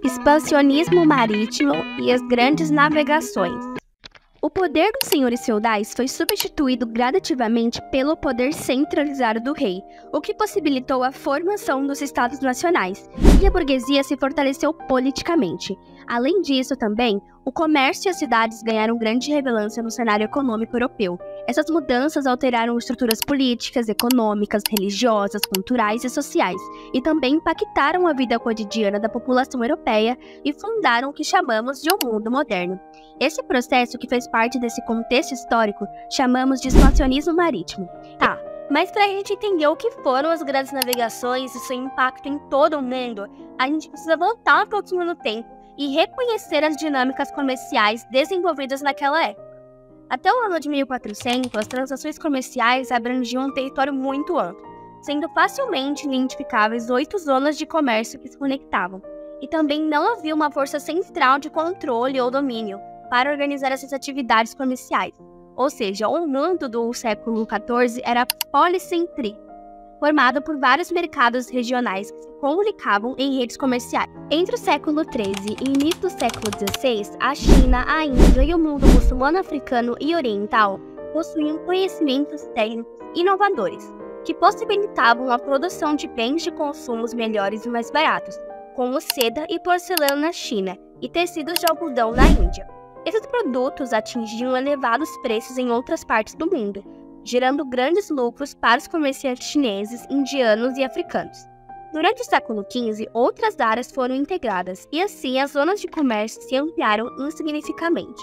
expansionismo marítimo e as grandes navegações. O poder dos senhores feudais foi substituído gradativamente pelo poder centralizado do rei, o que possibilitou a formação dos estados nacionais, e a burguesia se fortaleceu politicamente. Além disso, também, o comércio e as cidades ganharam grande relevância no cenário econômico europeu. Essas mudanças alteraram estruturas políticas, econômicas, religiosas, culturais e sociais, e também impactaram a vida cotidiana da população europeia e fundaram o que chamamos de um mundo moderno. Esse processo, que fez parte desse contexto histórico, chamamos de expansionismo marítimo. Tá, mas para a gente entender o que foram as grandes navegações e seu impacto em todo o mundo, a gente precisa voltar um pouquinho no tempo e reconhecer as dinâmicas comerciais desenvolvidas naquela época. Até o ano de 1400, as transações comerciais abrangiam um território muito amplo, sendo facilmente identificáveis 8 zonas de comércio que se conectavam. E também não havia uma força central de controle ou domínio para organizar essas atividades comerciais. Ou seja, o mundo do século XIV era policêntrico, formado por vários mercados regionais que se comunicavam em redes comerciais. Entre o século XIII e início do século XVI, a China, a Índia e o mundo muçulmano, africano e oriental possuíam conhecimentos técnicos inovadores, que possibilitavam a produção de bens de consumos melhores e mais baratos, como seda e porcelana na China e tecidos de algodão na Índia. Esses produtos atingiam elevados preços em outras partes do mundo, gerando grandes lucros para os comerciantes chineses, indianos e africanos. Durante o século XV, outras áreas foram integradas e assim as zonas de comércio se ampliaram insignificativamente.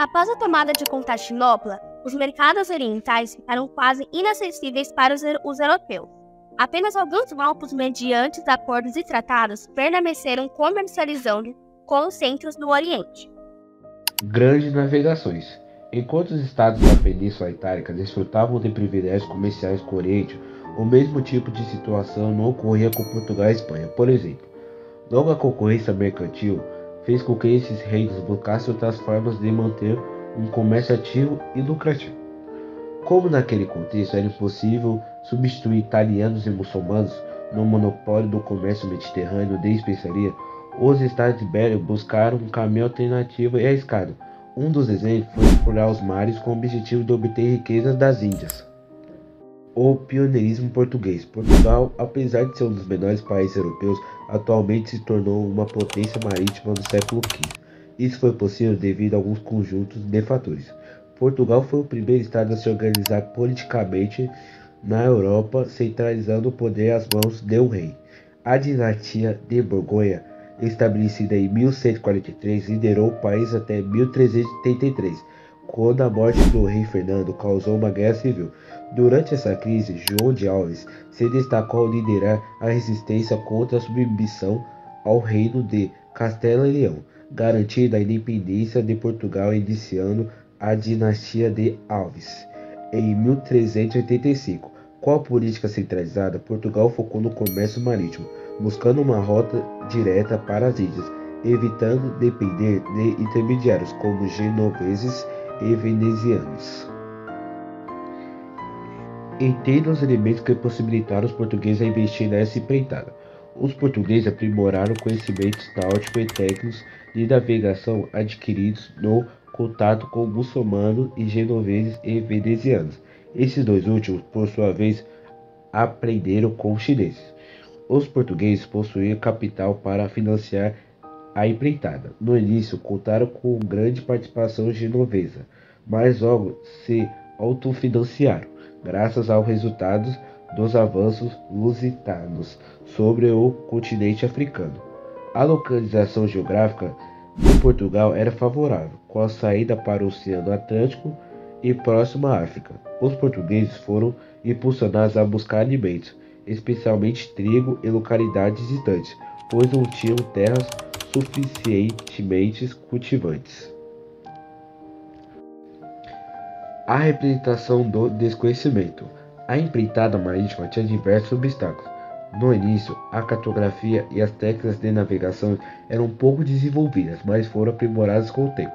Após a tomada de Constantinopla, os mercados orientais ficaram quase inacessíveis para os europeus. Apenas alguns grupos, mediante acordos e tratados, permaneceram comercializando com os centros do Oriente. Grandes navegações. Enquanto os estados da Península Itálica desfrutavam de privilégios comerciais com o Oriente, o mesmo tipo de situação não ocorria com Portugal e Espanha. Por exemplo, longa concorrência mercantil fez com que esses reinos buscassem outras formas de manter um comércio ativo e lucrativo. Como naquele contexto era impossível substituir italianos e muçulmanos no monopólio do comércio mediterrâneo de especiaria, os estados ibéricos buscaram um caminho alternativo e arriscado. Um dos exemplos foi explorar os mares com o objetivo de obter riquezas das Índias. O pioneirismo português. Portugal, apesar de ser um dos menores países europeus, atualmente se tornou uma potência marítima no século XV. Isso foi possível devido a alguns conjuntos de fatores. Portugal foi o primeiro estado a se organizar politicamente na Europa, centralizando o poder às mãos de um rei. A dinastia de Borgonha, estabelecida em 1143, liderou o país até 1383, quando a morte do rei Fernando causou uma guerra civil. Durante essa crise, João de Alves se destacou ao liderar a resistência contra a submissão ao reino de Castela e Leão, garantindo a independência de Portugal e iniciando a dinastia de Alves. Em 1385, com a política centralizada, Portugal focou no comércio marítimo, buscando uma rota direta para as ilhas, evitando depender de intermediários como genoveses e venezianos. Entenda os elementos que possibilitaram os portugueses a investir nessa empreitada. Os portugueses aprimoraram conhecimentos náuticos e técnicos de navegação adquiridos no contato com muçulmanos e genoveses e venezianos. Esses dois últimos, por sua vez, aprenderam com os chineses. Os portugueses possuíam capital para financiar a empreitada. No início, contaram com grande participação genovesa, mas logo se autofinanciaram, graças aos resultados dos avanços lusitanos sobre o continente africano. A localização geográfica de Portugal era favorável, com a saída para o Oceano Atlântico e próximo à África. Os portugueses foram impulsionados a buscar alimentos, especialmente trigo, em localidades distantes, pois não tinham terras suficientemente cultivantes. A representação do desconhecimento. A empreitada marítima tinha diversos obstáculos. No início, a cartografia e as técnicas de navegação eram pouco desenvolvidas, mas foram aprimoradas com o tempo.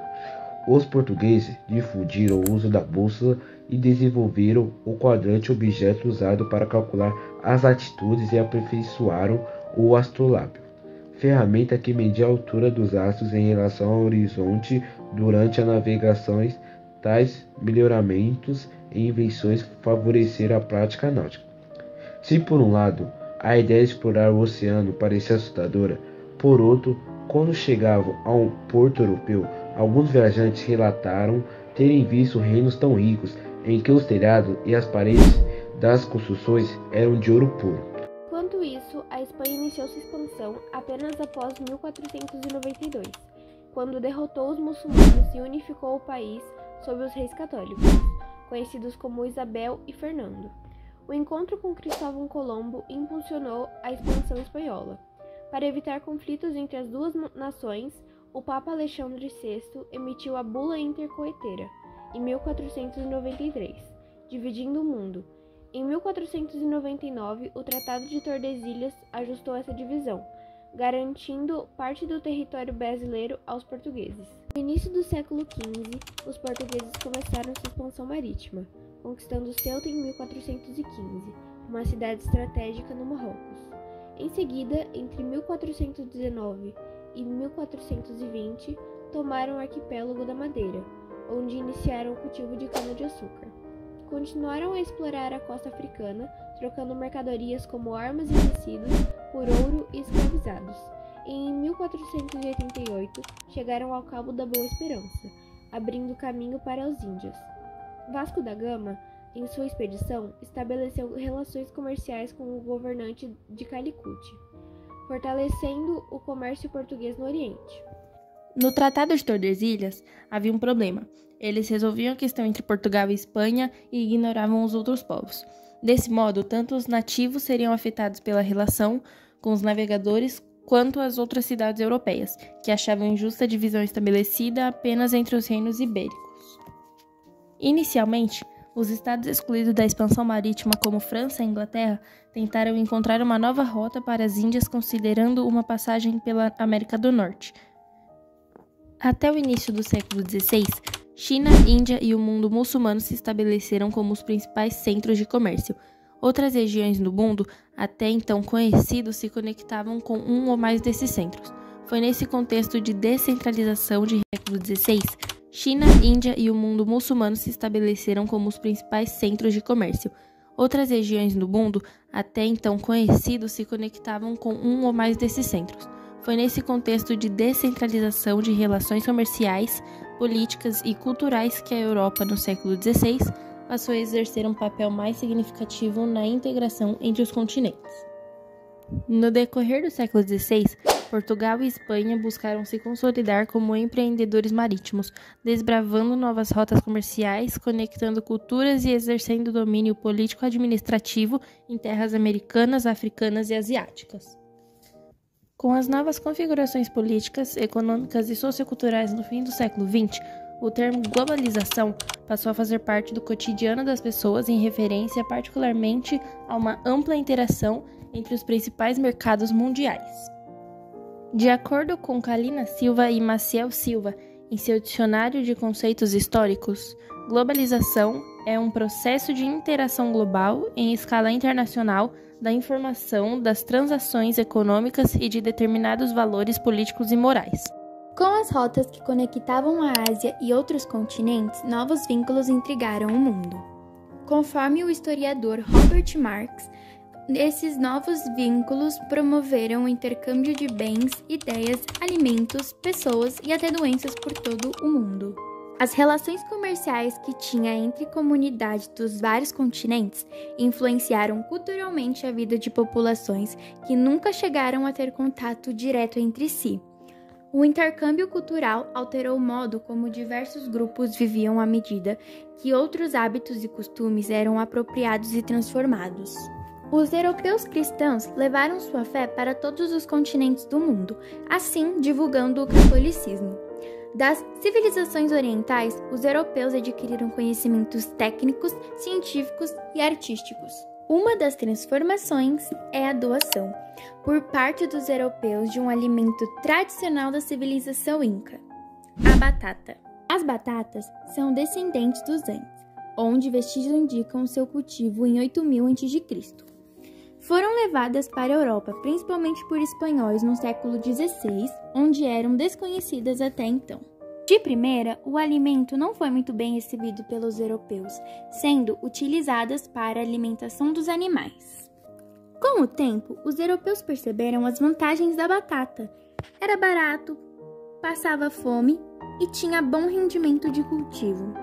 Os portugueses difundiram o uso da bússola e desenvolveram o quadrante, objeto usado para calcular as altitudes, e aperfeiçoaram o astrolábio. ferramenta que media a altura dos astros em relação ao horizonte durante as navegações. Tais melhoramentos e invenções favoreceram a prática náutica. Se por um lado a ideia de explorar o oceano parecia assustadora, por outro, quando chegavam a um porto europeu, alguns viajantes relataram terem visto reinos tão ricos em que os telhados e as paredes das construções eram de ouro puro. Enquanto isso, a Espanha iniciou sua expansão apenas após 1492, quando derrotou os muçulmanos e unificou o país sob os reis católicos, conhecidos como Isabel e Fernando. O encontro com Cristóvão Colombo impulsionou a expansão espanhola. Para evitar conflitos entre as duas nações, o Papa Alexandre VI emitiu a Bula Intercoetera, em 1493, dividindo o mundo. Em 1499, o Tratado de Tordesilhas ajustou essa divisão, garantindo parte do território brasileiro aos portugueses. No início do século XV, os portugueses começaram sua expansão marítima, conquistando Ceuta em 1415, uma cidade estratégica no Marrocos. Em seguida, entre 1419 e 1420, tomaram o arquipélago da Madeira, onde iniciaram o cultivo de cana-de-açúcar. Continuaram a explorar a costa africana, trocando mercadorias como armas e tecidos por ouro e escravizados. E em 1488, chegaram ao Cabo da Boa Esperança, abrindo caminho para as Índias. Vasco da Gama, em sua expedição, estabeleceu relações comerciais com o governante de Calicut, fortalecendo o comércio português no Oriente. No Tratado de Tordesilhas, havia um problema. Eles resolviam a questão entre Portugal e Espanha e ignoravam os outros povos. Desse modo, tanto os nativos seriam afetados pela relação com os navegadores, quanto as outras cidades europeias, que achavam injusta a divisão estabelecida apenas entre os reinos ibéricos. Inicialmente, os estados excluídos da expansão marítima, como França e Inglaterra, tentaram encontrar uma nova rota para as Índias, considerando uma passagem pela América do Norte. Até o início do século XVI, China, Índia e o mundo muçulmano se estabeleceram como os principais centros de comércio. Outras regiões do mundo, até então conhecidos, se conectavam com um ou mais desses centros. Foi nesse contexto de descentralização de século XVI, China, Índia e o mundo muçulmano se estabeleceram como os principais centros de comércio. Outras regiões do mundo, até então conhecidos, se conectavam com um ou mais desses centros. Foi nesse contexto de descentralização de relações comerciais, políticas e culturais que a Europa, no século XVI, passou a exercer um papel mais significativo na integração entre os continentes. No decorrer do século XVI, Portugal e Espanha buscaram se consolidar como empreendedores marítimos, desbravando novas rotas comerciais, conectando culturas e exercendo domínio político-administrativo em terras americanas, africanas e asiáticas. Com as novas configurações políticas, econômicas e socioculturais no fim do século XX, o termo globalização passou a fazer parte do cotidiano das pessoas em referência particularmente a uma ampla interação entre os principais mercados mundiais. De acordo com Kalina Silva e Maciel Silva, em seu Dicionário de Conceitos Históricos, globalização é um processo de interação global em escala internacional da informação, das transações econômicas e de determinados valores políticos e morais. Com as rotas que conectavam a Ásia e outros continentes, novos vínculos intrigaram o mundo. Conforme o historiador Robert Marx, esses novos vínculos promoveram o intercâmbio de bens, ideias, alimentos, pessoas e até doenças por todo o mundo. As relações comerciais que tinha entre comunidades dos vários continentes influenciaram culturalmente a vida de populações que nunca chegaram a ter contato direto entre si. O intercâmbio cultural alterou o modo como diversos grupos viviam à medida que outros hábitos e costumes eram apropriados e transformados. Os europeus cristãos levaram sua fé para todos os continentes do mundo, assim divulgando o catolicismo. Das civilizações orientais, os europeus adquiriram conhecimentos técnicos, científicos e artísticos. Uma das transformações é a doação, por parte dos europeus, de um alimento tradicional da civilização inca, a batata. As batatas são descendentes dos Andes, onde vestígios indicam seu cultivo em 8000 a.C. foram levadas para a Europa, principalmente por espanhóis no século XVI, onde eram desconhecidas até então. De primeira, o alimento não foi muito bem recebido pelos europeus, sendo utilizadas para a alimentação dos animais. Com o tempo, os europeus perceberam as vantagens da batata. Era barato, passava fome e tinha bom rendimento de cultivo.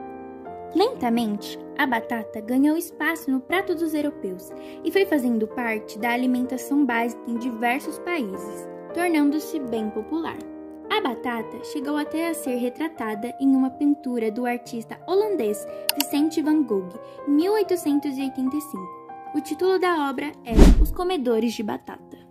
Lentamente, a batata ganhou espaço no prato dos europeus e foi fazendo parte da alimentação básica em diversos países, tornando-se bem popular. A batata chegou até a ser retratada em uma pintura do artista holandês Vincent van Gogh, em 1885. O título da obra é Os Comedores de Batata.